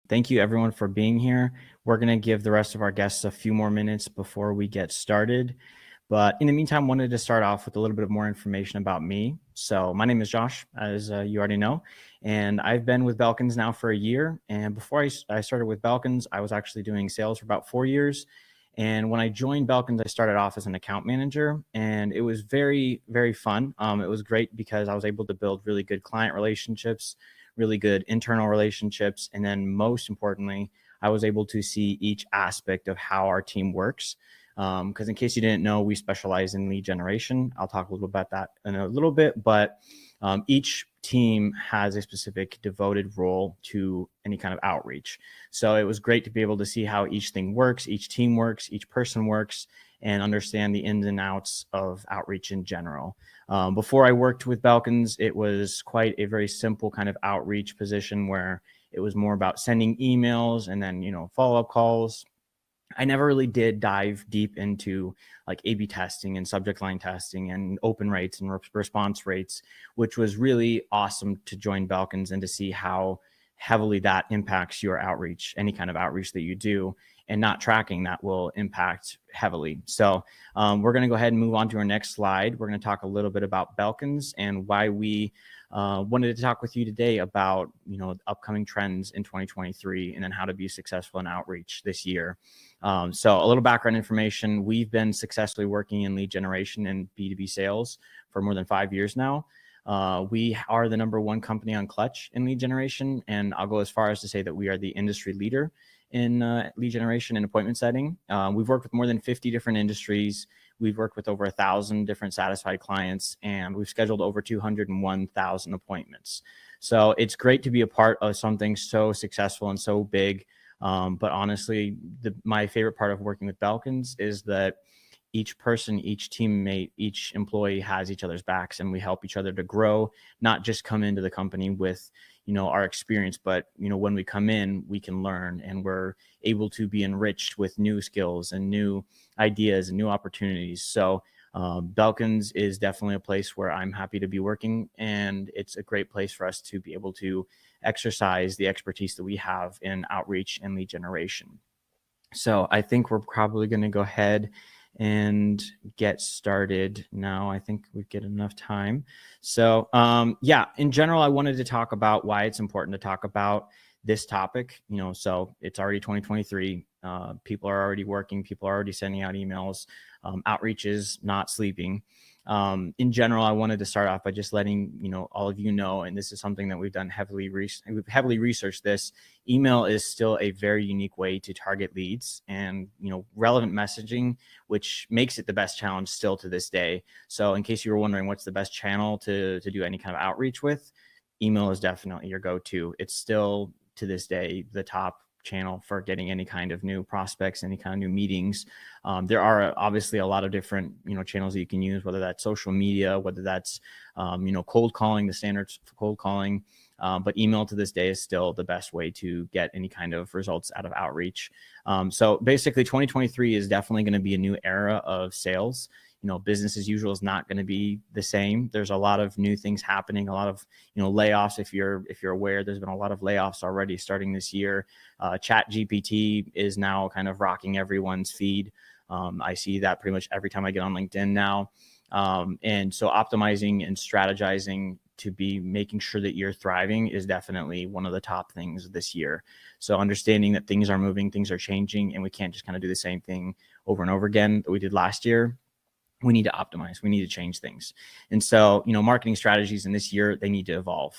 Thank you everyone for being here. We're going to give the rest of our guests a few more minutes before we get started. But in the meantime, wanted to start off with a little bit of more information about me. So my name is Josh, as you already know, and I've been with Belkins now for a year. And before I started with Belkins, I was actually doing sales for about 4 years. And when I joined Belkins, I started off as an account manager, and it was very, very fun. It was great because I was able to build really good client relationships, really good internal relationships, and then most importantly, I was able to see each aspect of how our team works. Because in case you didn't know, we specialize in lead generation. I'll talk a little about that in a little bit, but each team has a specific devoted role to any kind of outreach. So it was great to be able to see how each thing works, each team works, each person works, and understand the ins and outs of outreach in general. Before I worked with Belkins, it was quite a very simple kind of outreach position where it was more about sending emails and then, follow-up calls. I never really did dive deep into like A/B testing and subject line testing and open rates and response rates, which was really awesome to join Belkins and to see how heavily that impacts your outreach, any kind of outreach that you do, and not tracking that will impact heavily. So we're going to go ahead and move on to our next slide. We're going to talk a little bit about Belkins and why we wanted to talk with you today about, upcoming trends in 2023 and then how to be successful in outreach this year. So a little background information. We've been successfully working in lead generation and B2B sales for more than 5 years now. We are the #1 company on Clutch in lead generation, and I'll go as far as to say that we are the industry leader in lead generation and appointment setting. We've worked with more than 50 different industries. We've worked with over 1,000 different satisfied clients, and we've scheduled over 201,000 appointments. So it's great to be a part of something so successful and so big. But honestly, my favorite part of working with Belkins is that each person, each teammate, each employee has each other's backs, and we help each other to grow, not just come into the company with, our experience, but, when we come in, we can learn and we're able to be enriched with new skills and new ideas and new opportunities. So Belkins is definitely a place where I'm happy to be working, and it's a great place for us to be able to exercise the expertise that we have in outreach and lead generation. So I think we're probably going to go ahead and get started now. I think we get enough time. So in general, I wanted to talk about why it's important to talk about this topic. So it's already 2023. People are already working. People are already sending out emails. Outreach is not sleeping. In general, I wanted to start off by just letting all of you know, and this is something that we've done we've heavily researched this. Email is still a very unique way to target leads and relevant messaging, which makes it the best challenge still to this day. So in case you were wondering what's the best channel to do any kind of outreach with, email is definitely your go-to. It's still to this day the top channel for getting any kind of new prospects, any kind of new meetings. There are obviously a lot of different, channels that you can use, whether that's social media, whether that's, cold calling, the standards for cold calling. But email to this day is still the best way to get any kind of results out of outreach. So basically 2023 is definitely going to be a new era of sales. Business as usual is not going to be the same. There's a lot of new things happening, a lot of, layoffs. If you're aware, there's been a lot of layoffs already starting this year. Chat GPT is now kind of rocking everyone's feed. I see that pretty much every time I get on LinkedIn now. And so optimizing and strategizing to be making sure that you're thriving is definitely one of the top things this year. So understanding that things are moving, things are changing, and we can't just kind of do the same thing over and over again that we did last year. We need to optimize. We need to change things. And so, marketing strategies in this year, they need to evolve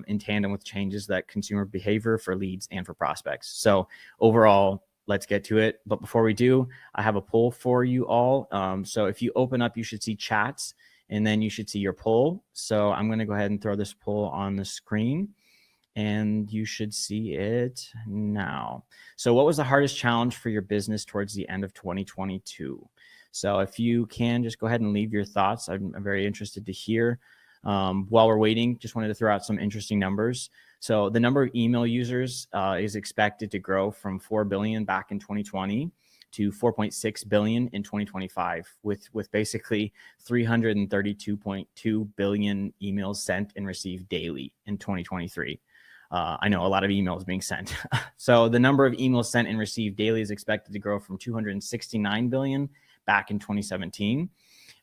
in tandem with changes that consumer behavior for leads and for prospects. So overall, let's get to it. But before we do, I have a poll for you all. So if you open up, you should see chats, and then you should see your poll. So I'm going to go ahead and throw this poll on the screen, and you should see it now. So what was the hardest challenge for your business towards the end of 2022? So if you can just go ahead and leave your thoughts, I'm very interested to hear. While we're waiting, just wanted to throw out some interesting numbers. So the number of email users is expected to grow from 4 billion back in 2020 to 4.6 billion in 2025, with basically 332.2 billion emails sent and received daily in 2023. I know a lot of emails being sent. So the number of emails sent and received daily is expected to grow from 269 billion back in 2017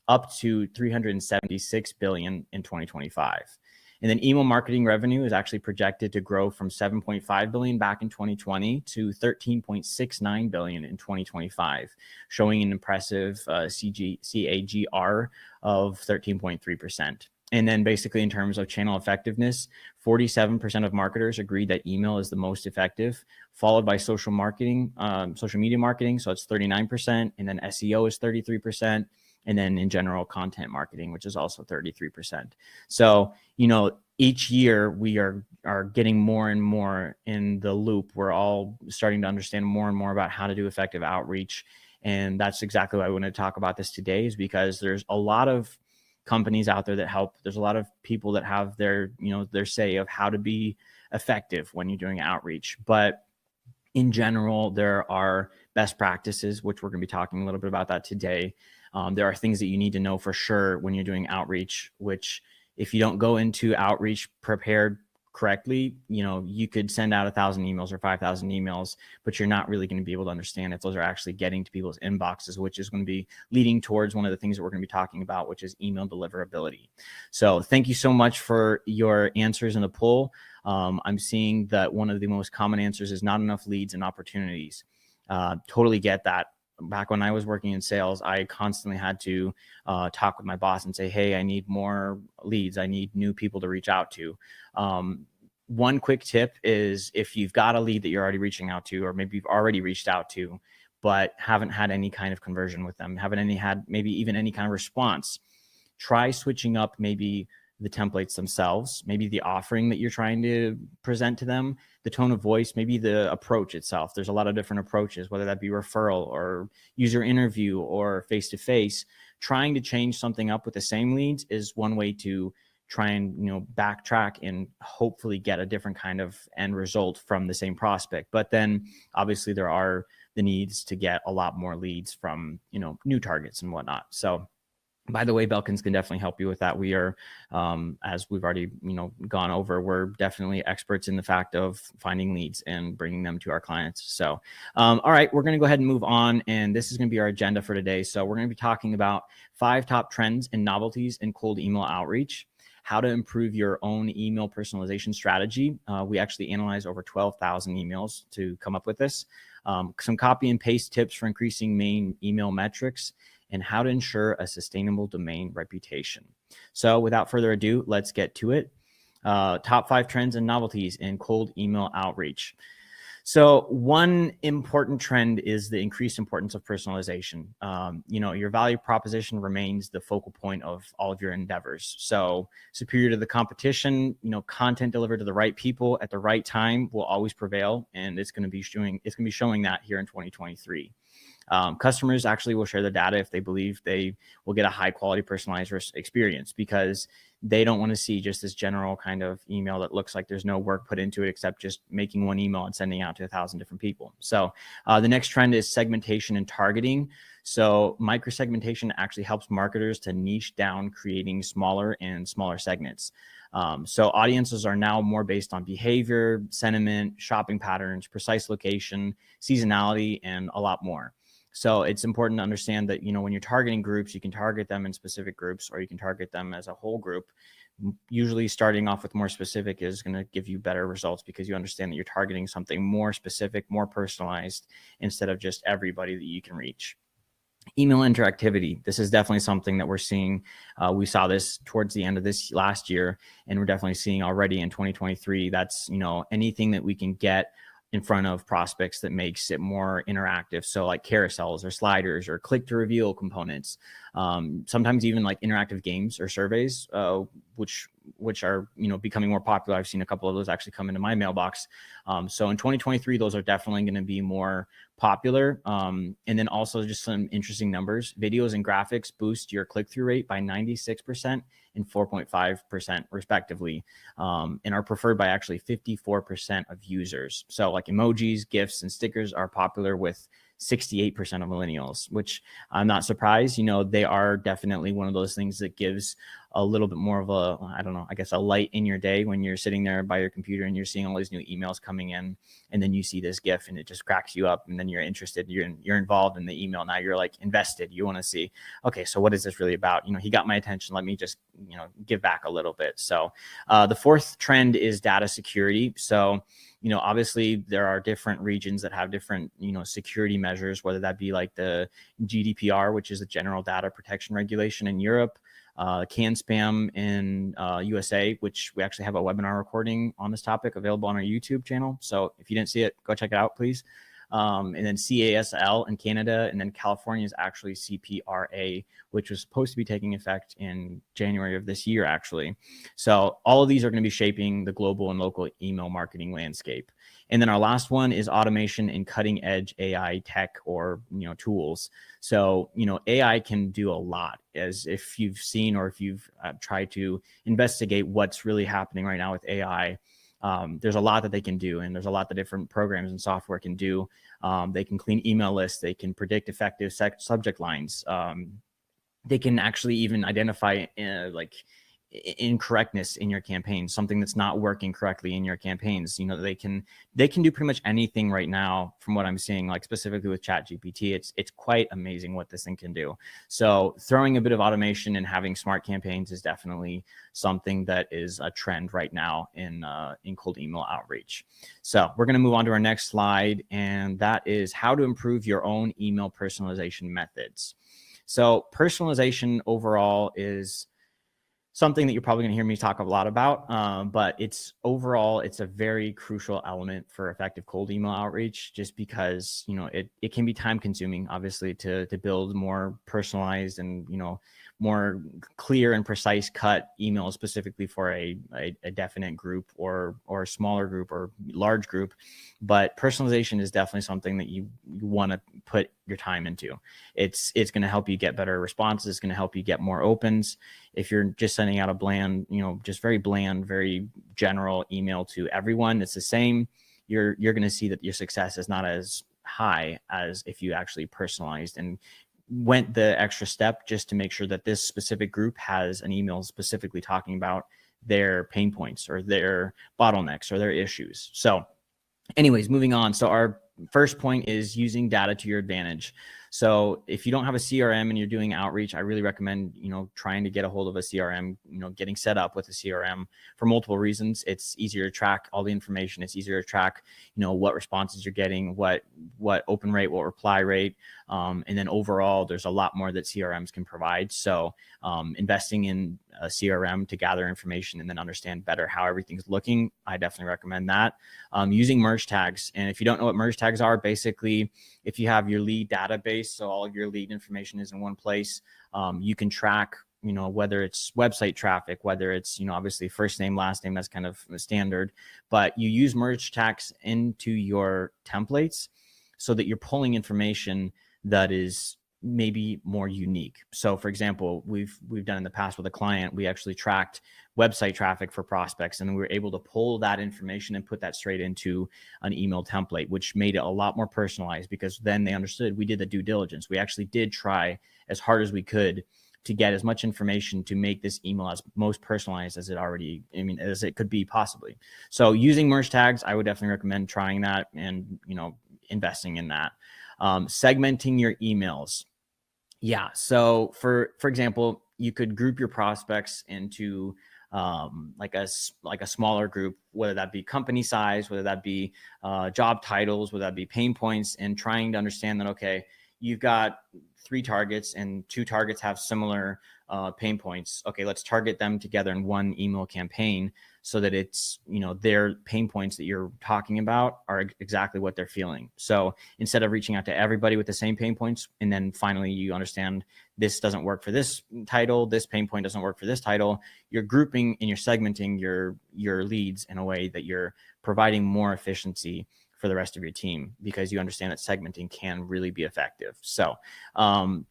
up to 376 billion in 2025. And then email marketing revenue is actually projected to grow from 7.5 billion back in 2020 to 13.69 billion in 2025, showing an impressive CAGR of 13.3%. And then basically in terms of channel effectiveness, 47% of marketers agree that email is the most effective, followed by social marketing, social media marketing. So it's 39%, and then SEO is 33%. And then in general, content marketing, which is also 33%. So, each year we are getting more and more in the loop. We're all starting to understand more and more about how to do effective outreach. And that's exactly why I want to talk about this today, is because there's a lot of companies out there that help. There's a lot of people that have their say of how to be effective when you're doing outreach. But in general, there are best practices, which we're going to be talking a little bit about that today. There are things that you need to know for sure when you're doing outreach, which if you don't go into outreach prepared correctly, you could send out 1,000 emails or 5,000 emails, but you're not really going to be able to understand if those are actually getting to people's inboxes, which is going to be leading towards one of the things that we're going to be talking about, which is email deliverability. So thank you so much for your answers in the poll. I'm seeing that one of the most common answers is not enough leads and opportunities. Totally get that. Back when I was working in sales, I constantly had to talk with my boss and say, hey, I need more leads. I need new people to reach out to. One quick tip is if you've got a lead that you're already reaching out to, or maybe you've already reached out to, but haven't had any kind of conversion with them, haven't had maybe even any kind of response, try switching up maybe the templates themselves, maybe the offering that you're trying to present to them, the tone of voice, maybe the approach itself. There's a lot of different approaches, whether that be referral or user interview or face-to-face. Trying to change something up with the same leads is one way to try and backtrack and hopefully get a different kind of end result from the same prospect. But then obviously there are the needs to get a lot more leads from new targets and whatnot. So by the way, Belkins can definitely help you with that. We are, as we've already gone over, we're definitely experts in the fact of finding leads and bringing them to our clients. So, all right, we're going to go ahead and move on, and this is going to be our agenda for today. So we're going to be talking about 5 top trends and novelties in cold email outreach, how to improve your own email personalization strategy. We actually analyzed over 12,000 emails to come up with this. Some copy and paste tips for increasing main email metrics, and how to ensure a sustainable domain reputation. So without further ado, let's get to it. Top 5 trends and novelties in cold email outreach. So one important trend is the increased importance of personalization. Your value proposition remains the focal point of all of your endeavors. So superior to the competition, content delivered to the right people at the right time will always prevail, and it's going to be showing that here in 2023. Customers actually will share the data if they believe they will get a high quality personalized experience, because they don't want to see just this general kind of email that looks like there's no work put into it except just making one email and sending out to 1,000 different people. So the next trend is segmentation and targeting. So microsegmentation actually helps marketers to niche down, creating smaller and smaller segments. So audiences are now more based on behavior, sentiment, shopping patterns, precise location, seasonality, and a lot more. So it's important to understand that, when you're targeting groups, you can target them in specific groups, or you can target them as a whole group. Usually starting off with more specific is going to give you better results, because you understand that you're targeting something more specific, more personalized, instead of just everybody that you can reach. Email interactivity. This is definitely something that we're seeing. We saw this towards the end of this last year, and we're definitely seeing already in 2023. That's, anything that we can get in front of prospects that makes it more interactive. So like carousels or sliders or click to reveal components, sometimes even like interactive games or surveys, which are, becoming more popular. I've seen a couple of those actually come into my mailbox. So in 2023, those are definitely going to be more popular. And then also just some interesting numbers. Videos and graphics boost your click-through rate by 96% and 4.5% respectively, and are preferred by actually 54% of users. So like emojis, GIFs, and stickers are popular with 68% of millennials, which I'm not surprised. They are definitely one of those things that gives a little bit more of a, I don't know, I guess a light in your day when you're sitting there by your computer and you're seeing all these new emails coming in, and then you see this GIF and it just cracks you up, and then you're interested, you're involved in the email. Now you're like invested. You want to see, okay, so what is this really about? He got my attention. Let me just, give back a little bit. So the fourth trend is data security. So, obviously there are different regions that have different, security measures, whether that be like the GDPR, which is the General Data Protection Regulation in Europe, CAN spam in USA, which we actually have a webinar recording on this topic available on our YouTube channel. So if you didn't see it, go check it out, please. And then CASL in Canada, and then California is actually CPRA, which was supposed to be taking effect in January of this year, actually. So all of these are going to be shaping the global and local email marketing landscape. And then our last one is automation and cutting edge AI tech or, tools. So, AI can do a lot, as if you've seen or if you've tried to investigate what's really happening right now with AI. There's a lot that they can do, and there's a lot that different programs and software can do. They can clean email lists. They can predict effective subject lines. They can actually even identify like incorrectness in your campaign, something that's not working correctly in your campaigns. They can do pretty much anything right now from what I'm seeing, like specifically with ChatGPT. It's quite amazing what this thing can do. So throwing a bit of automation and having smart campaigns is definitely something that is a trend right now in cold email outreach. So we're going to move on to our next slide, and that is how to improve your own email personalization methods. So personalization overall is something that you're probably going to hear me talk a lot about, but it's a very crucial element for effective cold email outreach, just because, it can be time consuming, obviously, to build more personalized and, more clear and precise cut emails specifically for a definite group or a smaller group or large group. But personalization is definitely something that you want to put your time into. It's going to help you get better responses. It's going to help you get more opens. If you're just sending out a bland, just very bland, very general email to everyone, it's the same. You're going to see that your success is not as high as if you actually personalized and went the extra step just to make sure that this specific group has an email specifically talking about their pain points or their bottlenecks or their issues. So anyways, moving on. So our first point is using data to your advantage. So if you don't have a CRM and you're doing outreach, I really recommend, trying to get a hold of a CRM, getting set up with a CRM for multiple reasons. It's easier to track all the information. It's easier to track, what responses you're getting, what open rate, what reply rate. And then overall, there's a lot more that CRMs can provide. So investing in a CRM to gather information and then understand better how everything's looking, I definitely recommend that. Using merge tags. And if you don't know what merge tags are, basically, if you have your lead database, so all of your lead information is in one place, you can track, whether it's website traffic, whether it's, obviously first name, last name, that's kind of standard, but you use merge tags into your templates so that you're pulling information that is maybe more unique. So for example, we've done in the past with a client, we actually tracked website traffic for prospects, and we were able to pull that information and put that straight into an email template, which made it a lot more personalized, because then they understood we did the due diligence. We actually did try as hard as we could to get as much information to make this email as most personalized as as it could be possibly. So using merge tags, I would definitely recommend trying that and, investing in that. Segmenting your emails. Yeah. So for example, you could group your prospects into like a smaller group, whether that be company size, whether that be job titles, whether that be pain points, and trying to understand that, okay, you've got 3 targets and 2 targets have similar pain points. Okay, let's target them together in one email campaign so that it's, their pain points that you're talking about are exactly what they're feeling. So instead of reaching out to everybody with the same pain points, and then finally you understand this doesn't work for this title, this pain point doesn't work for this title, you're grouping and you're segmenting your leads in a way that you're providing more efficiency for the rest of your team, because you understand that segmenting can really be effective. So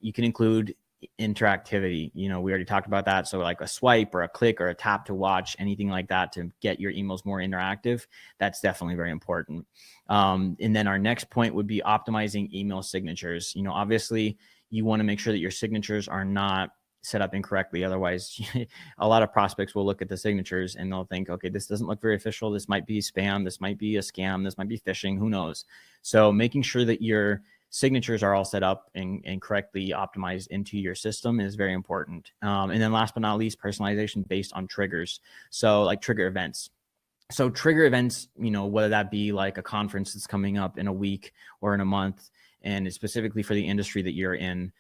you can include interactivity. We already talked about that. So like a swipe or a click or a tap to watch, anything like that to get your emails more interactive. That's definitely very important. And then our next point would be optimizing email signatures. Obviously you want to make sure that your signatures are not set up incorrectly. Otherwise, a lot of prospects will look at the signatures and they'll think, okay, this doesn't look very official. This might be spam. This might be a scam. This might be phishing. Who knows? So making sure that your signatures are all set up and correctly optimized into your system is very important. And then last but not least, personalization based on triggers. So like trigger events. So trigger events, whether that be like a conference that's coming up in a week or in a month, and it's specifically for the industry that you're in.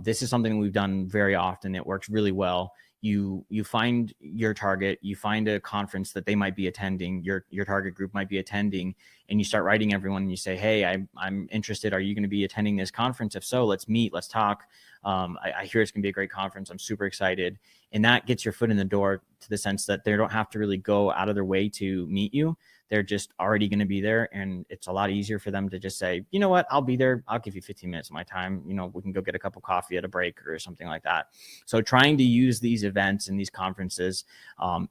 This is something we've done very often. It works really well. You find your target, you find a conference that they might be attending, your target group might be attending, and you start writing everyone and you say, hey, I'm interested. Are you going to be attending this conference? If so, let's meet, let's talk. I hear it's going to be a great conference. I'm super excited. And that gets your foot in the door to the sense that they don't have to really go out of their way to meet you. They're just already going to be there. And it's a lot easier for them to just say, you know what, I'll be there. I'll give you 15 minutes of my time. We can go get a cup of coffee at a break or something like that. So trying to use these events and these conferences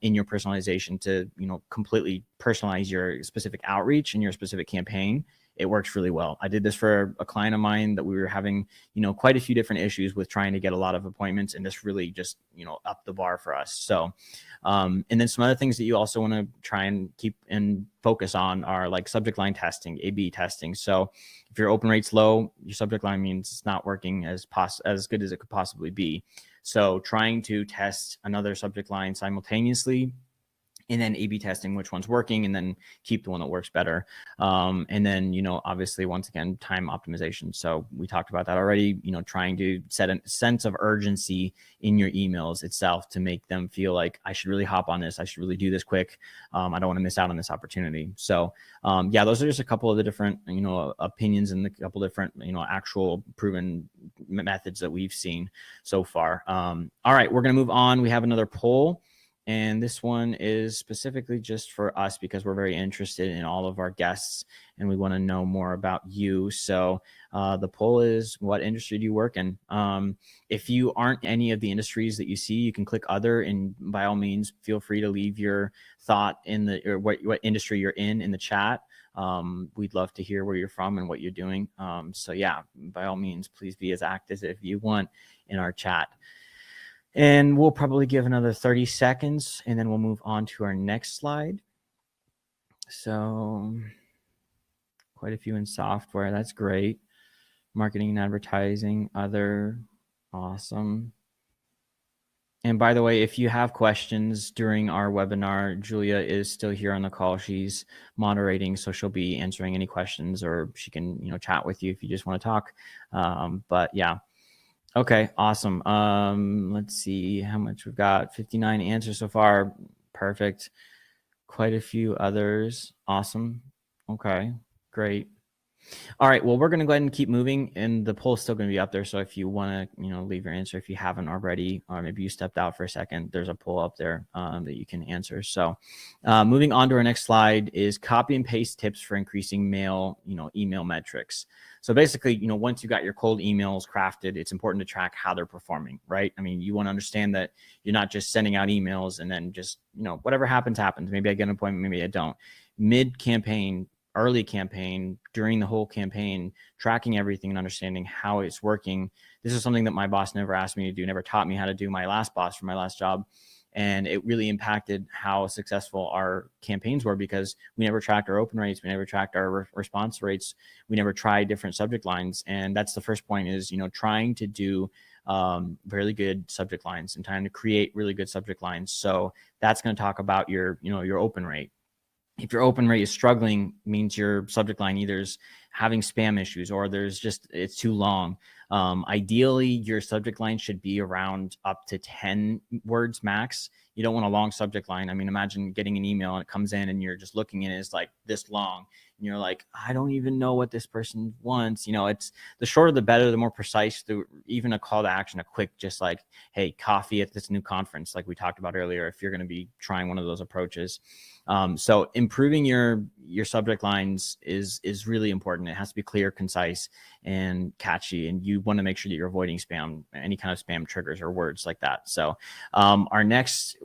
in your personalization to, completely personalize your specific outreach and your specific campaign, it works really well. I did this for a client of mine that we were having, quite a few different issues with trying to get a lot of appointments, and this really just, upped the bar for us. So, and then some other things that you also want to try and keep and focus on are like subject line testing, A/B testing. So if your open rate's low, your subject line means it's not working as good as it could possibly be. So trying to test another subject line simultaneously, and then A/B testing which one's working, and then keep the one that works better. And then, obviously, once again, time optimization. So we talked about that already, trying to set a sense of urgency in your emails itself to make them feel like I should really hop on this. I should really do this quick. I don't want to miss out on this opportunity. So yeah, those are just a couple of the different, opinions and a couple different, actual proven methods that we've seen so far. All right, we're going to move on. We have another poll. And this one is specifically just for us because we're very interested in all of our guests and we want to know more about you. So the poll is, what industry do you work in? If you aren't any of the industries that you see, you can click other, and by all means, feel free to leave your thought in or what industry you're in the chat. We'd love to hear where you're from and what you're doing. So yeah, by all means, please be as active as you want in our chat. And we'll probably give another 30 seconds and then we'll move on to our next slide. So quite a few in software. That's great. Marketing and advertising, other, awesome. And by the way, if you have questions during our webinar, Julia is still here on the call. She's moderating, so she'll be answering any questions, or she can, chat with you if you just want to talk. But yeah. Okay, awesome. Let's see how much we've got. 59 answers so far. Perfect. Quite a few others. Awesome. Okay, great. All right, well, we're going to go ahead and keep moving, and the poll is still going to be up there. So if you want to, leave your answer, if you haven't already, or maybe you stepped out for a second, there's a poll up there that you can answer. So moving on to our next slide is copy and paste tips for increasing mail, email metrics. So basically, once you got your cold emails crafted, it's important to track how they're performing, right? I mean, you want to understand that you're not just sending out emails and then just, whatever happens, happens. Maybe I get an appointment, maybe I don't. Mid-campaign, early campaign, during the whole campaign, tracking everything and understanding how it's working. This is something that my boss never asked me to do, never taught me how to do. My last boss for my last job. And it really impacted how successful our campaigns were because we never tracked our open rates. We never tracked our response rates. We never tried different subject lines. And that's the first point is, trying to do really good subject lines and trying to create really good subject lines. So that's going to talk about your, your open rate. If your open rate is struggling, means your subject line either is having spam issues or it's too long. Ideally, your subject line should be around up to 10 words max. You don't want a long subject line. I mean, imagine getting an email and it comes in and you're just looking and it's like this long. And you're like, I don't even know what this person wants. It's the shorter, the better, the more precise, even a call to action, a quick, just like, hey, coffee at this new conference, like we talked about earlier, if you're going to be trying one of those approaches. So improving your subject lines is really important. It has to be clear, concise, and catchy. And you want to make sure that you're avoiding spam, any kind of spam triggers or words like that. So our next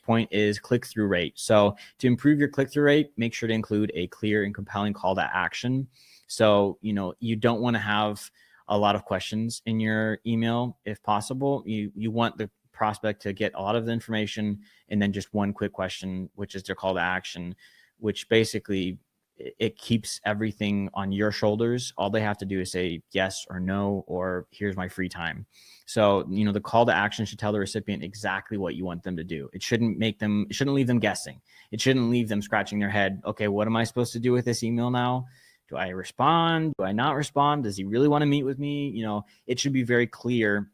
point is click-through rate. So to improve your click-through rate, make sure to include a clear and compelling call to action. So, you don't want to have a lot of questions in your email if possible. You want the prospect to get a lot of the information and then just one quick question, which is their call to action, which basically it keeps everything on your shoulders. All they have to do is say yes or no, or here's my free time. So, the call to action should tell the recipient exactly what you want them to do. It shouldn't leave them guessing. It shouldn't leave them scratching their head. Okay, what am I supposed to do with this email now? Do I respond? Do I not respond? Does he really want to meet with me? It should be very clear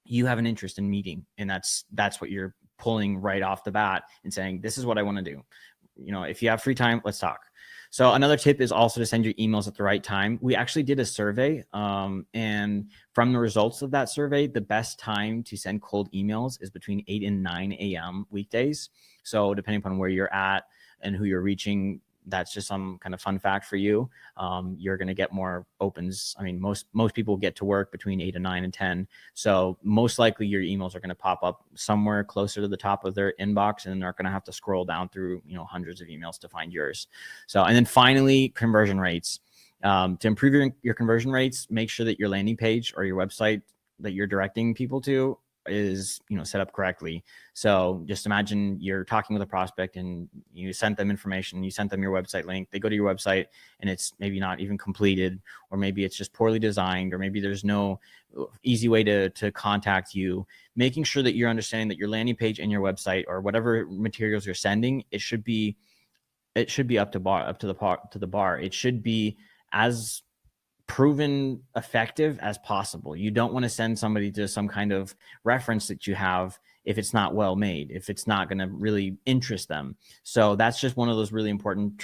you have an interest in meeting, and that's what you're pulling right off the bat and saying, this is what I want to do. If you have free time, let's talk. So another tip is also to send your emails at the right time. We actually did a survey, and from the results of that survey, the best time to send cold emails is between 8 and 9 a.m. weekdays. So depending upon where you're at and who you're reaching, that's just some kind of fun fact for you. You're going to get more opens. I mean, most people get to work between 8 and 9 and 10. So most likely your emails are going to pop up somewhere closer to the top of their inbox, and they're going to have to scroll down through, hundreds of emails to find yours. So, and then finally, conversion rates. To improve your conversion rates, make sure that your landing page or your website that you're directing people to is set up correctly. So just imagine you're talking with a prospect and you sent them information, you sent them your website link, they go to your website and it's maybe not even completed, or maybe it's just poorly designed, or maybe there's no easy way to contact you. Making sure that you're understanding that your landing page and your website, or whatever materials you're sending, it should be up to the bar. It should be as proven effective as possible. You don't want to send somebody to some kind of reference that you have if it's not well made, if it's not going to really interest them. So that's just one of those really important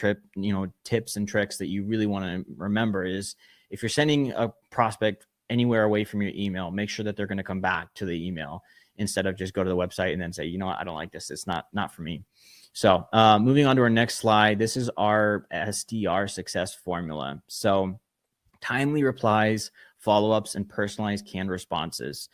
tips and tricks that you really want to remember is, if you're sending a prospect anywhere away from your email, make sure that they're going to come back to the email instead of just go to the website and then say, what, I don't like this. It's not for me. So moving on to our next slide, this is our SDR success formula. So timely replies, follow-ups, and personalized canned responses.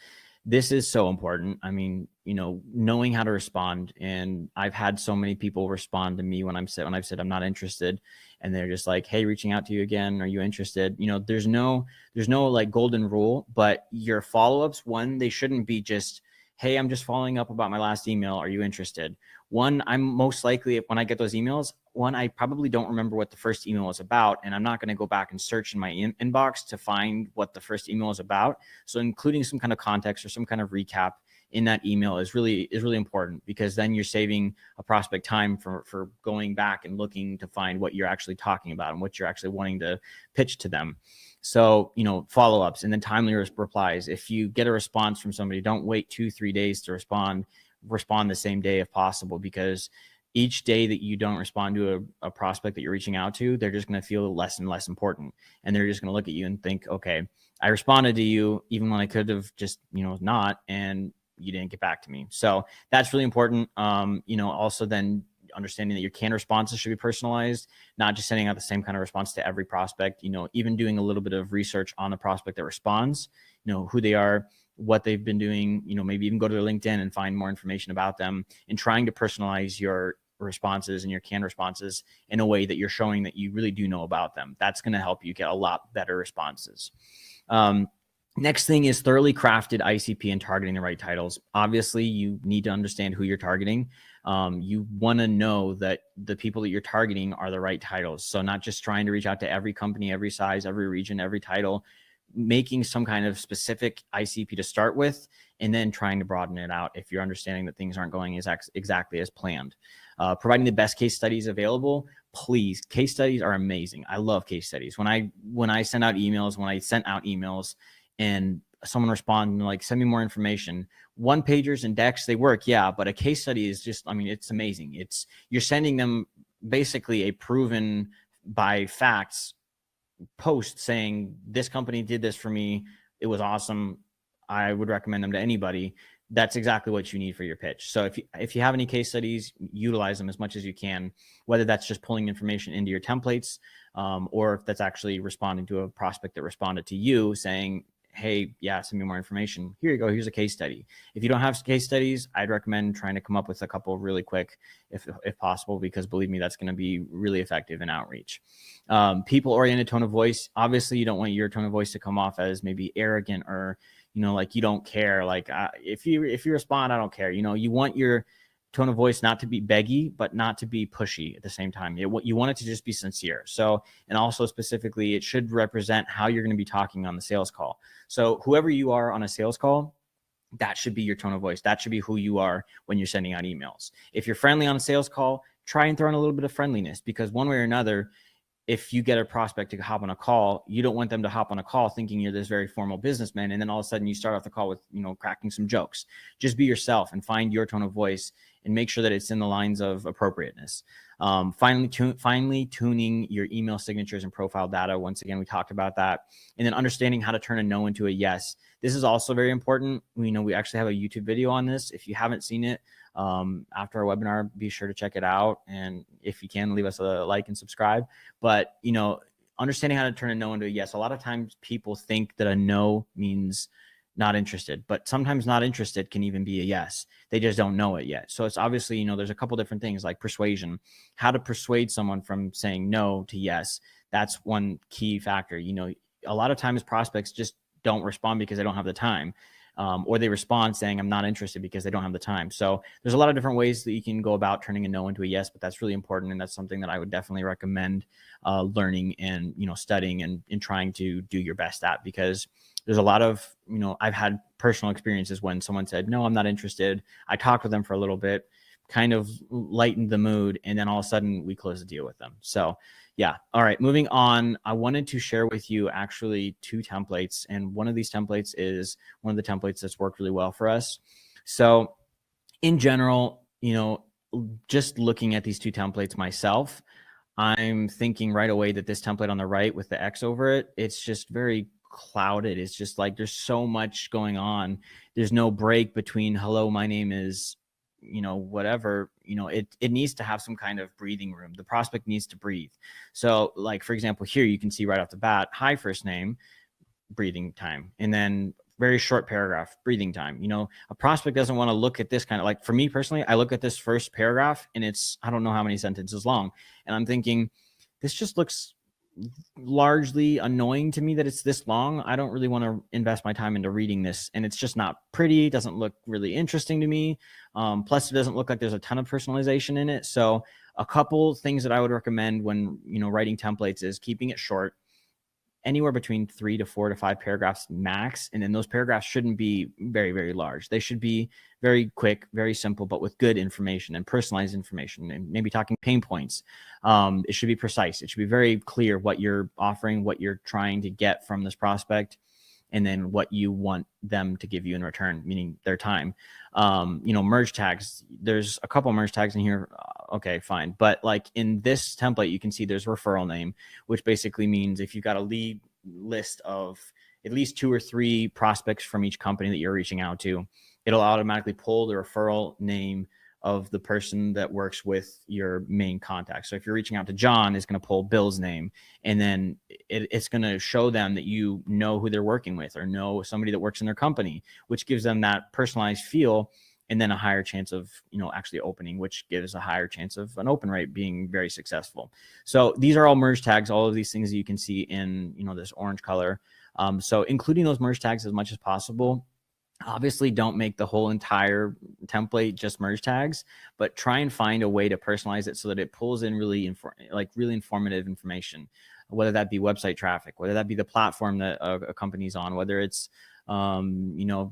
This is so important. I mean, knowing how to respond. And I've had so many people respond to me when I've said I'm not interested, and they're just like, hey, reaching out to you again. Are you interested? There's no like golden rule, but your follow-ups, they shouldn't be just, hey, I'm just following up about my last email. Are you interested? I'm most likely, when I get those emails, I probably don't remember what the first email was about, and I'm not going to go back and search in my inbox to find what the first email is about. So including some kind of context or some kind of recap in that email is really important, because then you're saving a prospect time for going back and looking to find what you're actually talking about and what you're actually wanting to pitch to them. So, follow-ups and then timely replies. If you get a response from somebody, don't wait 2-3 days to respond the same day if possible, because each day that you don't respond to a prospect that you're reaching out to, they're just going to feel less and less important. And they're just going to look at you and think, okay, I responded to you even when I could have just, not, and you didn't get back to me. So that's really important. Also then understanding that your canned responses should be personalized, not just sending out the same kind of response to every prospect, even doing a little bit of research on the prospect that responds, who they are, what they've been doing, maybe even go to their LinkedIn and find more information about them, and trying to personalize your responses and your canned responses in a way that you're showing that you really do know about them. That's going to help you get a lot better responses. Next thing is thoroughly crafted ICP and targeting the right titles. Obviously, you need to understand who you're targeting. You want to know that the people that you're targeting are the right titles. So not just trying to reach out to every company, every size, every region, every title, making some kind of specific ICP to start with, and then trying to broaden it out if you're understanding that things aren't going exactly as planned. Providing the best case studies available. Please, case studies are amazing. I love case studies. When I sent out emails, and someone responded and like, send me more information. One pagers and decks, they work, yeah, but a case study is just, it's amazing. You're sending them basically a proven by facts post saying, this company did this for me, it was awesome, I would recommend them to anybody. That's exactly what you need for your pitch. So if you have any case studies, utilize them as much as you can, whether that's just pulling information into your templates, or if that's actually responding to a prospect that responded to you saying, hey, yeah, send me more information. Here you go. Here's a case study. If you don't have case studies, I'd recommend trying to come up with a couple really quick, if possible, because believe me, that's going to be really effective in outreach. People-oriented tone of voice. Obviously, you don't want your tone of voice to come off as maybe arrogant or, like you don't care. Like if you respond, I don't care. You want your tone of voice not to be beggy, but not to be pushy at the same time. You want it to just be sincere. So, and also specifically, it should represent how you're going to be talking on the sales call. So whoever you are on a sales call, that should be your tone of voice. That should be who you are when you're sending out emails. If you're friendly on a sales call, try and throw in a little bit of friendliness, because one way or another, if you get a prospect to hop on a call, you don't want them to hop on a call thinking you're this very formal businessman, and then all of a sudden you start off the call with, cracking some jokes. Just be yourself and find your tone of voice and make sure that it's in the lines of appropriateness. Finally, tuning your email signatures and profile data. Once again, we talked about that. And then understanding how to turn a no into a yes. This is also very important. We actually have a YouTube video on this. If you haven't seen it, after our webinar, be sure to check it out. And if you can, leave us a like and subscribe. But, understanding how to turn a no into a yes. A lot of times people think that a no means not interested, but sometimes not interested can even be a yes. They just don't know it yet. So it's obviously, there's a couple different things like persuasion, how to persuade someone from saying no to yes. That's one key factor. A lot of times prospects just don't respond because they don't have the time. Or they respond saying, I'm not interested, because they don't have the time. So there's a lot of different ways that you can go about turning a no into a yes, but that's really important. And that's something that I would definitely recommend learning and, studying and trying to do your best at, because there's a lot of, I've had personal experiences when someone said, no, I'm not interested. I talked with them for a little bit, kind of lightened the mood, and then all of a sudden we closed the deal with them. So yeah. All right. Moving on. I wanted to share with you actually 2 templates. And one of these templates is one of the templates that's worked really well for us. So in general, just looking at these 2 templates myself, I'm thinking right away that this template on the right with the X over it, it's just very clouded. It's just like there's so much going on. There's no break between hello, my name is whatever, it needs to have some kind of breathing room. The prospect needs to breathe. So like, for example, here you can see right off the bat, hi, first name, breathing time, and then very short paragraph, breathing time. A prospect doesn't want to look at this kind of, like, for me personally, I look at this first paragraph and it's, I don't know how many sentences long. And I'm thinking, this just looks largely annoying to me that it's this long. I don't really want to invest my time into reading this, and it's just not pretty. It doesn't look really interesting to me. Plus it doesn't look like there's a ton of personalization in it. So a couple things that I would recommend when, writing templates is keeping it short, anywhere between 3 to 4 to 5 paragraphs max. And then those paragraphs shouldn't be very, very large. They should be very quick, very simple, but with good information and personalized information, and maybe talking pain points. It should be precise. It should be very clear what you're offering, what you're trying to get from this prospect, and then what you want them to give you in return, meaning their time. Merge tags, there's a couple merge tags in here. Okay, fine. But like in this template, you can see there's referral name, which basically means if you've got a lead list of at least 2 or 3 prospects from each company that you're reaching out to, it'll automatically pull the referral name of the person that works with your main contact. So if you're reaching out to John, it's going to pull Bill's name, and then it's going to show them that you know who they're working with or know somebody that works in their company, which gives them that personalized feel, and then a higher chance of, actually opening, which gives a higher chance of an open rate being very successful. So these are all merge tags, all of these things that you can see in, this orange color. So including those merge tags as much as possible. Obviously, don't make the whole entire template just merge tags, but try and find a way to personalize it so that it pulls in really informative information, whether that be website traffic, whether that be the platform that a company's on, whether it's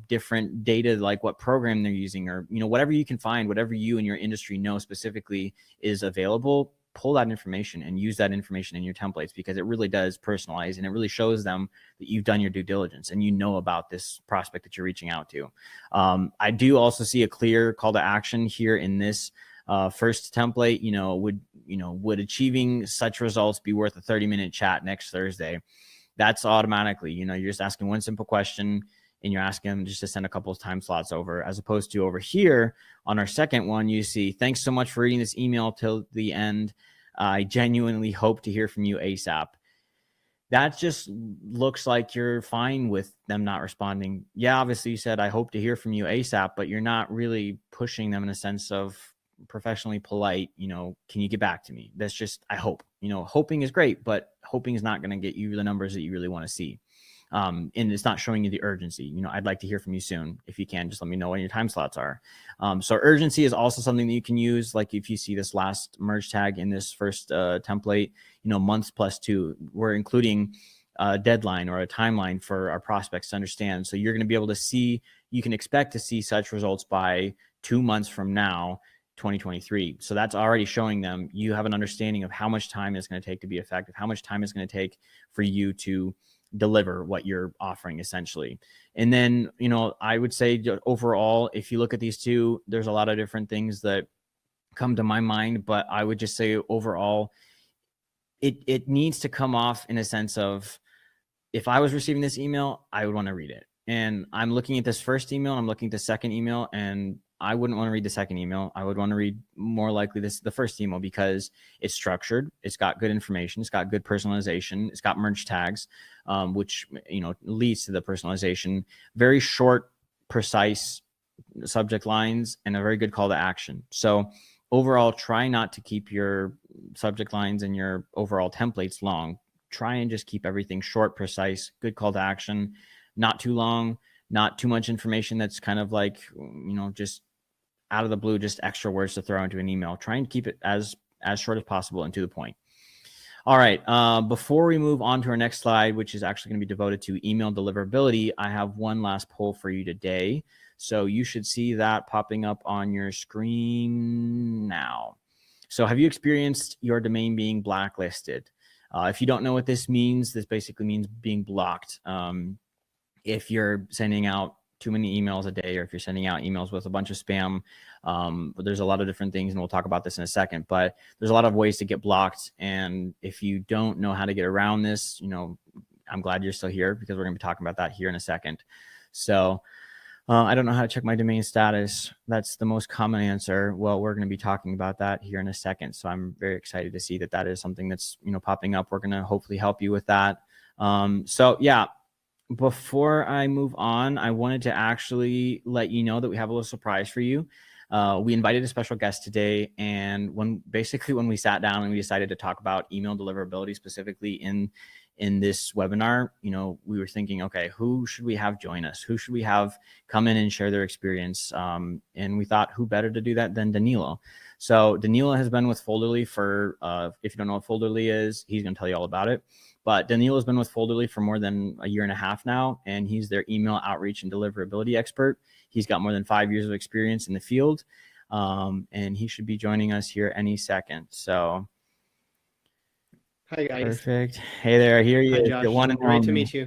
different data, like what program they're using, or whatever you can find, whatever you and your industry know specifically is available. Pull that information and use that information in your templates, because it really does personalize, and it really shows them that you've done your due diligence and you know about this prospect that you're reaching out to. I do also see a clear call to action here in this first template. Would achieving such results be worth a 30-minute chat next Thursday? That's automatically, you're just asking one simple question, and you're asking them just to send a couple of time slots over, as opposed to over here on our second one, you see, thanks so much for reading this email till the end. I genuinely hope to hear from you ASAP. that just looks like you're fine with them not responding. Yeah, obviously you said, I hope to hear from you ASAP, but you're not really pushing them in a sense of professionally polite, can you get back to me? That's just, I hope, hoping is great, but hoping is not going to get you the numbers that you really want to see. And it's not showing you the urgency. I'd like to hear from you soon. If you can, just let me know when your time slots are. So urgency is also something that you can use. Like if you see this last merge tag in this first template, months +2, we're including a deadline or a timeline for our prospects to understand. So you're going to be able to see, you can expect to see such results by 2 months from now, 2023. So that's already showing them you have an understanding of how much time it's going to take to be effective, how much time it's going to take for you to deliver what you're offering essentially. And then, I would say overall, if you look at these two, there's a lot of different things that come to my mind, but I would just say overall, it needs to come off in a sense of, if I was receiving this email, I would want to read it. And I'm looking at this first email, I'm looking at the second email, and I wouldn't want to read the second email. I would want to read more likely the first email, because it's structured, it's got good information, it's got good personalization, it's got merge tags, which leads to the personalization. Very short, precise subject lines, and a very good call to action. So overall, try not to keep your subject lines and your overall templates long. Try and just keep everything short, precise, good call to action, not too long, not too much information that's kind of like, just out of the blue, just extra words to throw into an email. Try and keep it as short as possible and to the point. All right. Before we move on to our next slide, which is actually going to be devoted to email deliverability, I have one last poll for you today. So you should see that popping up on your screen now. So have you experienced your domain being blacklisted? If you don't know what this means, this basically means being blocked. If you're sending out too many emails a day, or if you're sending out emails with a bunch of spam, there's a lot of different things, and we'll talk about this in a second, but there's a lot of ways to get blocked. And if you don't know how to get around this, I'm glad you're still here, because we're going to be talking about that here in a second. So I don't know how to check my domain status. That's the most common answer. Well, we're going to be talking about that here in a second. So I'm very excited to see that that is something that's, popping up. We're going to hopefully help you with that. So yeah, before I move on, I wanted to actually let you know that we have a little surprise for you. We invited a special guest today, and when we sat down and we decided to talk about email deliverability specifically in this webinar, we were thinking, okay, who should we have join us? Who should we have come in and share their experience? And we thought, who better to do that than Danilo? So Danilo has been with Folderly for, if you don't know what Folderly is, he's going to tell you all about it. But Danilo has been with Folderly for more than a year and a half now, and he's their email outreach and deliverability expert. He's got more than 5 years of experience in the field, and he should be joining us here any second. So, hi guys. Perfect. Hey there, here you are. The one and great to meet you.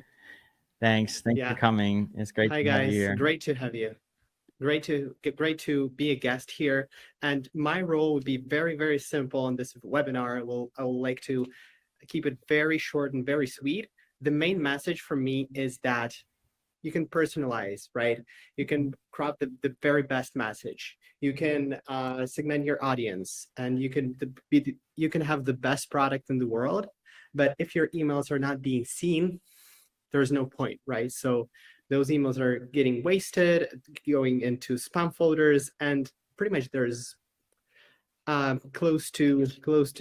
Thanks for coming. It's great to have you here. Great to have you. Great to be a guest here. And my role would be very, very simple on this webinar. I will like to keep it very short and very sweet. The main message for me is that you can personalize, right? You can crop the very best message. You can segment your audience, and you can have the best product in the world. But if your emails are not being seen, there's no point, right? So those emails are getting wasted, going into spam folders, and pretty much there's close to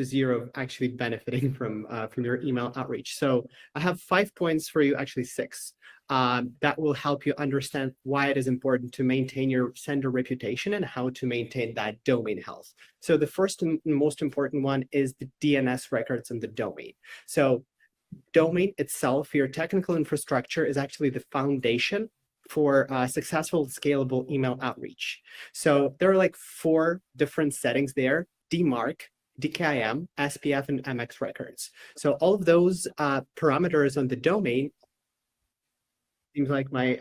zero actually benefiting from your email outreach. So I have 5 points for you, actually 6, that will help you understand why it is important to maintain your sender reputation and how to maintain that domain health. So the first and most important one is the DNS records and the domain. So domain itself, your technical infrastructure, is actually the foundation for successful scalable email outreach. So there are like 4 different settings there: DMARC, DKIM, SPF, and MX records. So all of those parameters on the domain, seems like my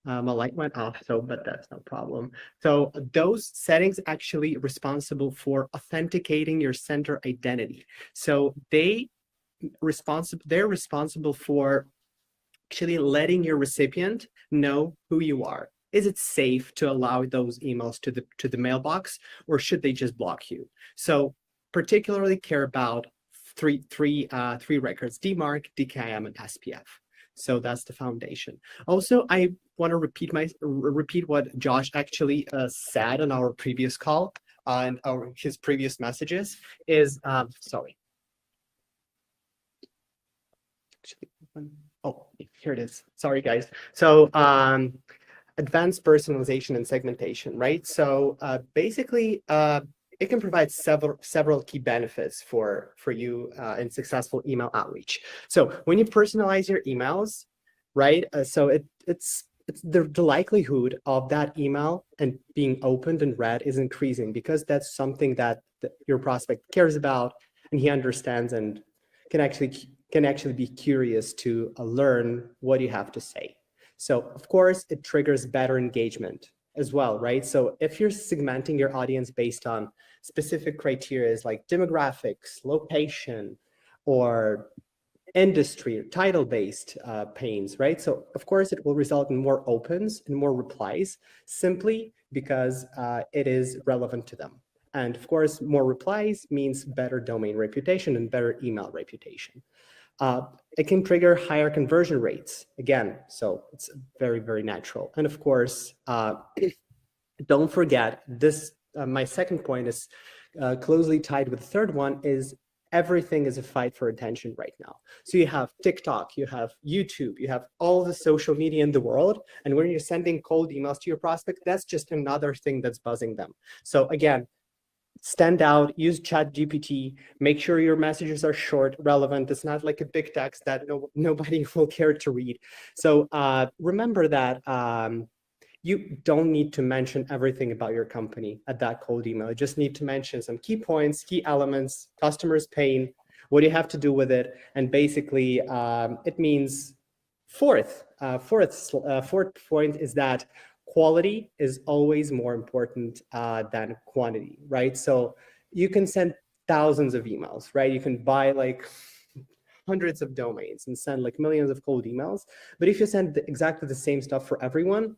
light went off, but that's no problem. So those settings actually responsible for authenticating your sender identity. So they're responsible for actually letting your recipient know who you are. Is it safe to allow those emails to the mailbox, or should they just block you? So particularly care about three records: DMARC, DKIM, and SPF. So that's the foundation. Also, I want to repeat what Josh actually said on our previous call and his previous messages is sorry. Actually, oh, here it is. Sorry, guys. So advanced personalization and segmentation, right? So basically, it can provide several key benefits for you in successful email outreach. So when you personalize your emails, right? So it's the likelihood of that email and being opened and read is increasing because that's something that your prospect cares about and he understands and can actually be curious to learn what you have to say. So of course, it triggers better engagement as well, right? So if you're segmenting your audience based on specific criteria like demographics, location, or industry or title-based pains, right? So of course, it will result in more opens and more replies simply because it is relevant to them. And of course, more replies means better domain reputation and better email reputation. It can trigger higher conversion rates again, so it's very, very natural. And of course, don't forget this. My second point is closely tied with the third one is everything is a fight for attention right now. So you have TikTok, you have YouTube, you have all the social media in the world. And when you're sending cold emails to your prospect, that's just another thing that's buzzing them. So again, stand out, use ChatGPT, make sure your messages are short, relevant. It's not like a big text that nobody will care to read. So remember that you don't need to mention everything about your company at that cold email. You just need to mention some key points, key elements, customer's pain, what do you have to do with it? And basically it means fourth point is that quality is always more important than quantity, right? So you can send thousands of emails, right? You can buy like hundreds of domains and send like millions of cold emails. But if you send exactly the same stuff for everyone,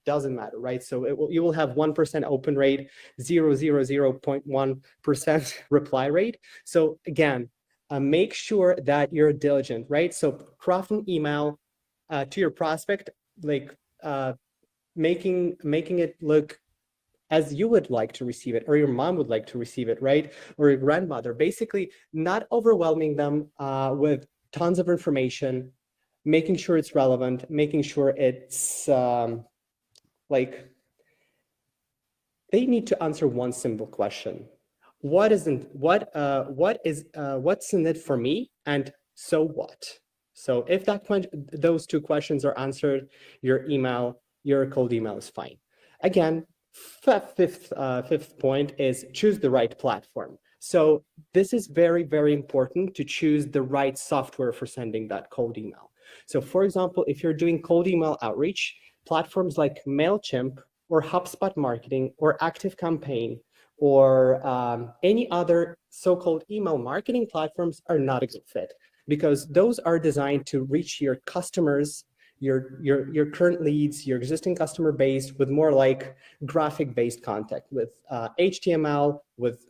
doesn't matter, right? So you will have 1% open rate, 0.1% reply rate. So again, make sure that you're diligent, right? So craft an email to your prospect, like making it look as you would like to receive it, or your mom would like to receive it, right? Or your grandmother, basically not overwhelming them with tons of information, making sure it's relevant, making sure it's like they need to answer one simple question. What's in it for me, and so what? So if those two questions are answered, your cold email is fine. Again, fifth point is choose the right platform. So this is very, very important to choose the right software for sending that cold email. So for example, if you're doing cold email outreach, platforms like MailChimp or HubSpot Marketing or ActiveCampaign or any other so-called email marketing platforms are not a good fit, because those are designed to reach your customers, your current leads, your existing customer base with more like graphic-based content, with HTML, with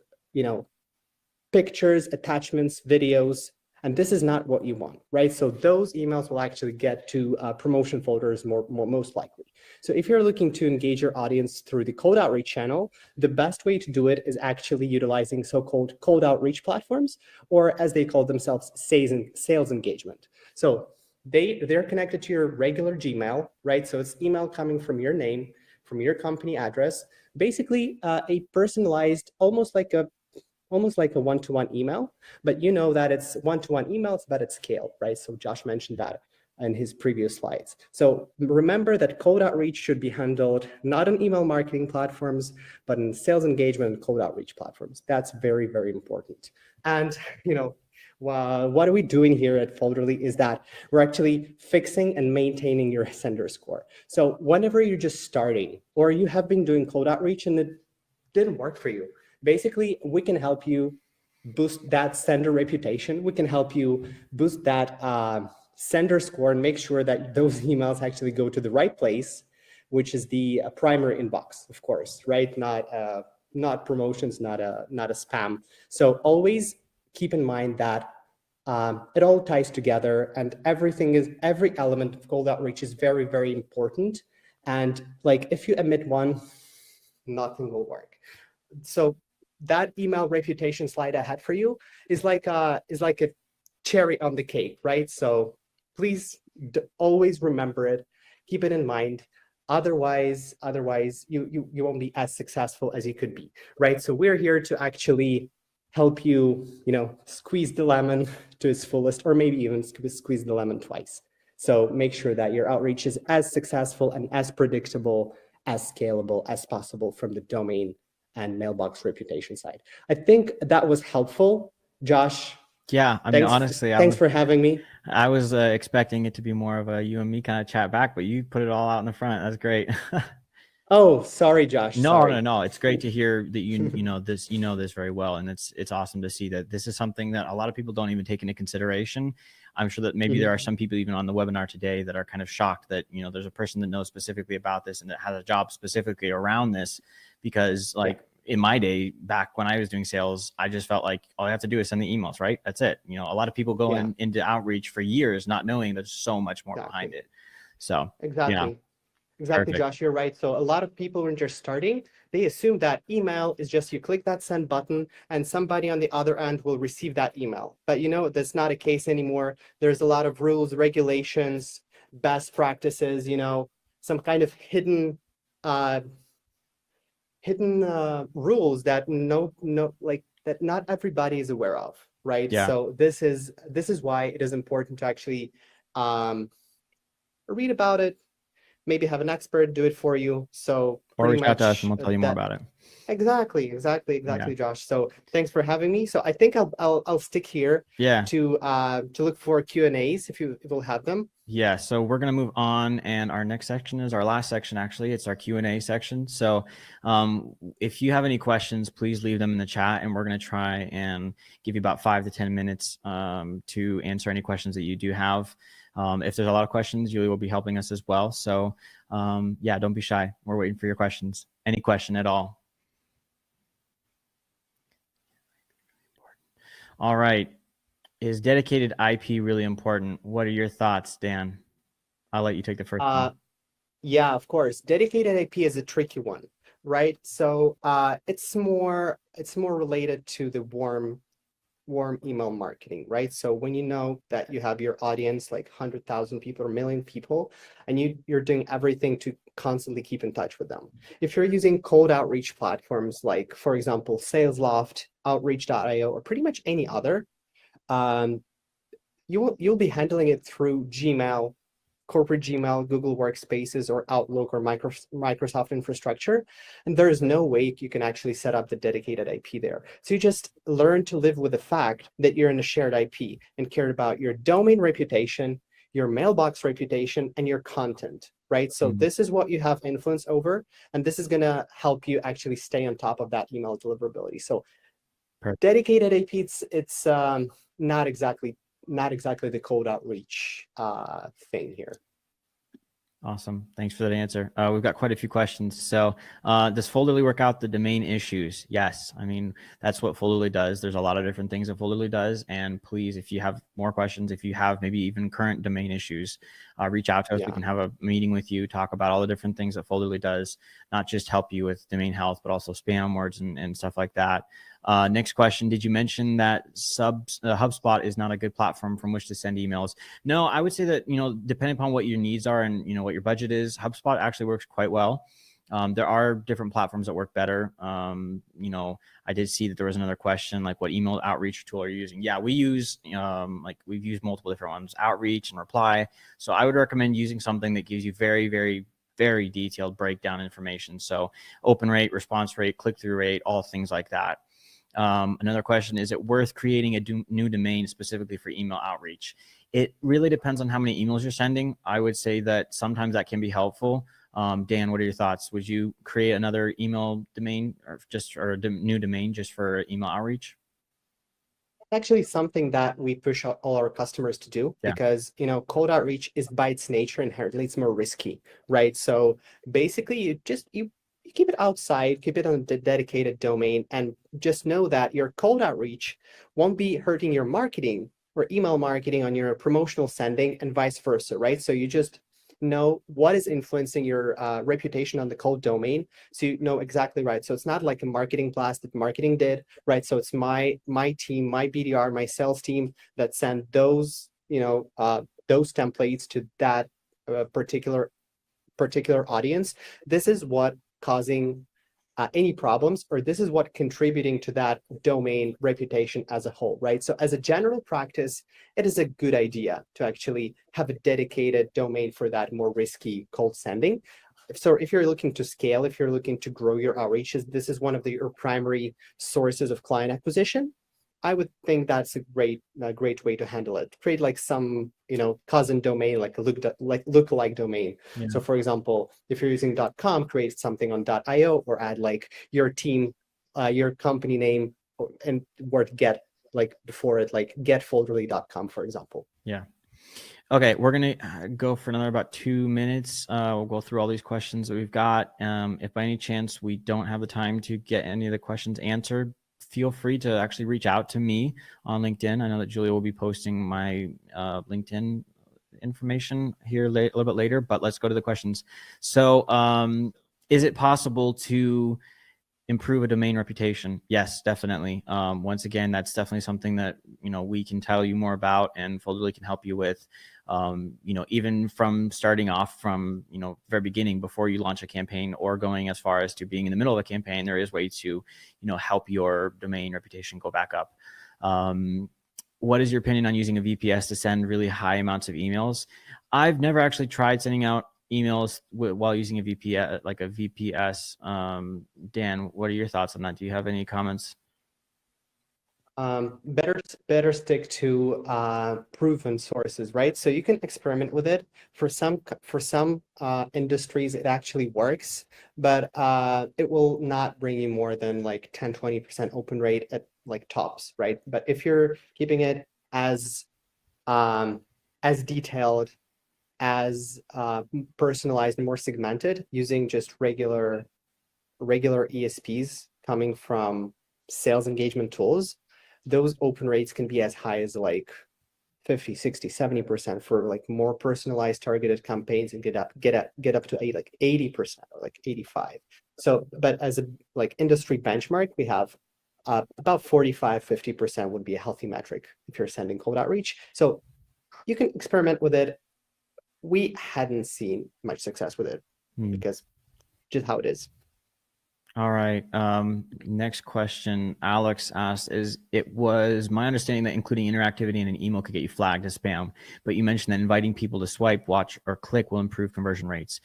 pictures, attachments, videos. And this is not what you want, right? So those emails will actually get to promotion folders most likely. So if you're looking to engage your audience through the cold outreach channel, the best way to do it is actually utilizing so-called cold outreach platforms, or as they call themselves, sales engagement. So they're connected to your regular Gmail, right? So it's email coming from your name, from your company address, basically a personalized, almost like a one-to-one email, but you know that it's one-to-one emails, but it's scaled, right? So Josh mentioned that in his previous slides. So remember that cold outreach should be handled not on email marketing platforms, but in sales engagement and cold outreach platforms. That's very, very important. And what are we doing here at Folderly is that we're actually fixing and maintaining your sender score. So whenever you're just starting, or you have been doing cold outreach and it didn't work for you, basically, we can help you boost that sender reputation. We can help you boost that sender score and make sure that those emails actually go to the right place, which is the primary inbox, of course, right? Not promotions, not a spam. So always keep in mind that it all ties together, and every element of cold outreach is very, very important. And like, if you omit one, nothing will work. So that email reputation slide I had for you is like a cherry on the cake, right? So please always remember it, keep it in mind. Otherwise, you won't be as successful as you could be, right? So we're here to actually help you, squeeze the lemon to its fullest, or maybe even squeeze the lemon twice. So make sure that your outreach is as successful and as predictable, as scalable as possible from the domain and mailbox reputation side. I think that was helpful. Josh, Yeah, I mean, honestly, thanks for having me. I was expecting it to be more of a you and me kind of chat back, but you put it all out in the front. That's great. Oh, sorry, Josh. No, sorry. no, no. It's great to hear that you know this very well, and it's awesome to see that this is something that a lot of people don't even take into consideration. I'm sure that maybe there are some people even on the webinar today that are kind of shocked that there's a person that knows specifically about this and that has a job specifically around this, because like in my day back when I was doing sales, I just felt like all I have to do is send the emails, right? That's it. A lot of people go into outreach for years not knowing there's so much more behind it. So exactly. Exactly, perfect. Josh, you're right. So a lot of people, when you're starting, they assume that email is just you click that send button and somebody on the other end will receive that email. But that's not a case anymore. There's a lot of rules, regulations, best practices, some kind of hidden rules that that not everybody is aware of, right? Yeah. So this is why it is important to actually read about it, maybe have an expert do it for you. So Or pretty reach out to us and much we'll tell you more about it. Exactly, Yeah. Josh. So thanks for having me. So I think I'll stick here to look for Q&As if you'll have them. Yeah, so we're going to move on, and our next section is our last section, actually. It's our Q&A section. So if you have any questions, please leave them in the chat, and we're going to try and give you about 5 to 10 minutes to answer any questions that you do have. If there's a lot of questions, Julie will be helping us as well. So yeah, don't be shy. We're waiting for your questions. Any question at all. All right. Is dedicated IP really important? What are your thoughts, Dan? I'll let you take the first one. Yeah, of course. Dedicated IP is a tricky one, right? So it's more related to the warm email marketing, right? So when you know that you have your audience, like 100,000 people or 1,000,000 people, and you're doing everything to constantly keep in touch with them. If you're using cold outreach platforms like, for example, SalesLoft, Outreach.io, or pretty much any other, you'll be handling it through Gmail, corporate Gmail, Google Workspaces, or Outlook, or Microsoft infrastructure. And there is no way you can actually set up the dedicated IP there. So you just learn to live with the fact that you're in a shared IP and care about your domain reputation, your mailbox reputation, and your content, right? So this is what you have influence over, and this is going to help you actually stay on top of that email deliverability. So dedicated IP, it's not exactly the cold outreach thing here. Awesome. Thanks for that answer. We've got quite a few questions. So does Folderly work out the domain issues? Yes. I mean, that's what Folderly does. There's a lot of different things that Folderly does. And please, if you have more questions, if you have maybe even current domain issues, reach out to us. We can have a meeting with you, talk about all the different things that Folderly does, not just help you with domain health, but also spam words and stuff like that. Next question, did you mention that HubSpot is not a good platform from which to send emails? No, I would say that, depending upon what your needs are and, what your budget is, HubSpot actually works quite well. There are different platforms that work better. I did see that there was another question, like what email outreach tool are you using? Yeah, we use, we've used multiple different ones, Outreach and Reply. So I would recommend using something that gives you very, very, very detailed breakdown information. So open rate, response rate, click-through rate, all things like that. Another question, is it worth creating a new domain specifically for email outreach? It really depends on how many emails you're sending. I would say that sometimes that can be helpful. Dan, what are your thoughts? Would you create another email domain or a new domain just for email outreach? Actually, something that we push all our customers to do, because cold outreach is by its nature inherently it's more risky, right? So basically, you keep it outside, keep it on the dedicated domain, and just know that your cold outreach won't be hurting your marketing or email marketing on your promotional sending and vice versa, right? So you just know what is influencing your reputation on the cold domain, so you know exactly, right? So it's not like a marketing blast that marketing did, right? So it's my team, my BDR, my sales team that send those, those templates to that particular audience. This is what causing any problems, or this is what contributing to that domain reputation as a whole, right? So as a general practice, it is a good idea to actually have a dedicated domain for that more risky cold sending. So if you're looking to scale, if you're looking to grow your outreaches, this is one of your primary sources of client acquisition. I would think that's a great way to handle it. Create like some, cousin domain, like a lookalike domain. Yeah. So for example, if you're using .com, create something on .io, or add like your team, your company name, and word get like before it, like getfolderly.com, for example. Yeah. Okay, we're going to go for another about 2 minutes. We'll go through all these questions that we've got. If by any chance we don't have the time to get any of the questions answered, feel free to actually reach out to me on LinkedIn. I know that Julia will be posting my LinkedIn information here a little bit later, but let's go to the questions. So is it possible to improve a domain reputation? Yes, definitely. Once again, that's definitely something that, we can tell you more about, and Folderly can help you with. Even from starting off from, very beginning, before you launch a campaign, or going as far as to being in the middle of a campaign, there is ways to, help your domain reputation go back up. What is your opinion on using a VPS to send really high amounts of emails? I've never actually tried sending out emails while using a VPS, like a VPS. Dan, what are your thoughts on that? Do you have any comments? Better stick to proven sources, right? So you can experiment with it. For some industries, it actually works, but it will not bring you more than like 10-20% open rate at like tops, right? But if you're keeping it as detailed, as personalized and more segmented, using just regular ESPs coming from sales engagement tools, those open rates can be as high as like 50, 60, 70% for like more personalized targeted campaigns, and get up to 80% or like 85. So, but as a like industry benchmark, we have about 45, 50% would be a healthy metric if you're sending cold outreach. So you can experiment with it. We hadn't seen much success with it because just how it is. All right. Next question. Alex asked, it was my understanding that including interactivity in an email could get you flagged as spam, but you mentioned that inviting people to swipe, watch, or click will improve conversion rates.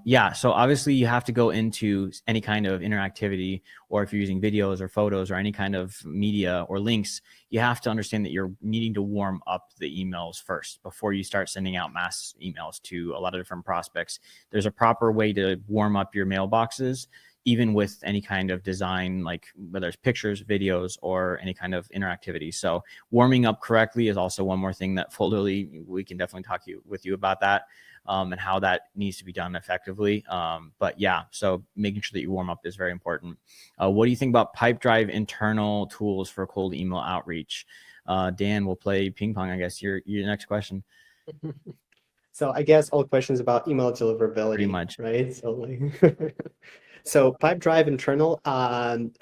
Yeah. So obviously you have to go into any kind of interactivity, or if you're using videos or photos or any kind of media or links, you have to understand that you're needing to warm up the emails first before you start sending out mass emails to a lot of different prospects. There's a proper way to warm up your mailboxes, even with any kind of design, like whether it's pictures, videos, or any kind of interactivity. So warming up correctly is also one more thing that Folderly, we can definitely talk with you about that, and how that needs to be done effectively. But yeah, so making sure that you warm up is very important. What do you think about Pipedrive internal tools for cold email outreach? Dan, we'll play ping pong, I guess. Your next question. So I guess all questions about email deliverability, Pretty much. right? So like so Pipedrive internal,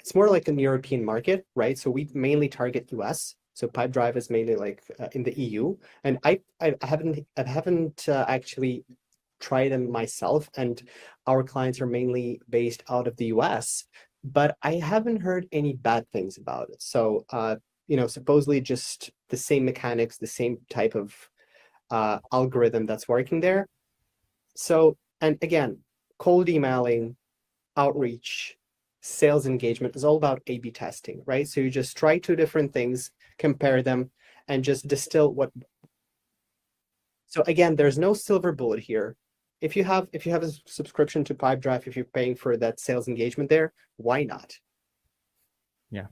it's more like an European market, right? So we mainly target US. So Pipedrive is mainly like in the EU, and I haven't actually tried them myself, and our clients are mainly based out of the US, but I haven't heard any bad things about it. So supposedly just the same mechanics, the same type of algorithm that's working there. So, and again, cold emailing, outreach, sales engagement is all about A/B testing, right? So you just try two different things, compare them, and just distill what. So again, there's no silver bullet here. If you have a subscription to Pipedrive, if you're paying for that sales engagement there, why not? Yeah.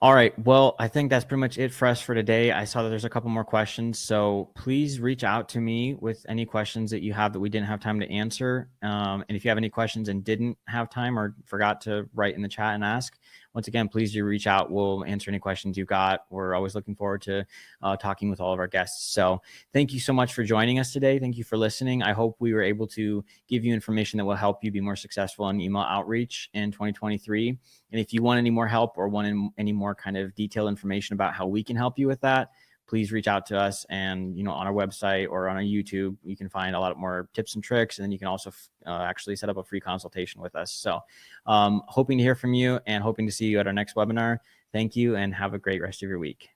All right. Well, I think that's pretty much it for us for today. I saw that there's a couple more questions. So please reach out to me with any questions that you have that we didn't have time to answer. And if you have any questions and didn't have time or forgot to write in the chat and ask, once again, please do reach out. We'll answer any questions you've got. We're always looking forward to talking with all of our guests. So thank you so much for joining us today. Thank you for listening. I hope we were able to give you information that will help you be more successful in email outreach in 2023. And if you want any more help or want any more kind of detailed information about how we can help you with that, please reach out to us. And, you know, on our website or on our YouTube, you can find a lot more tips and tricks. And then you can also actually set up a free consultation with us. So hoping to hear from you and hoping to see you at our next webinar. Thank you and have a great rest of your week.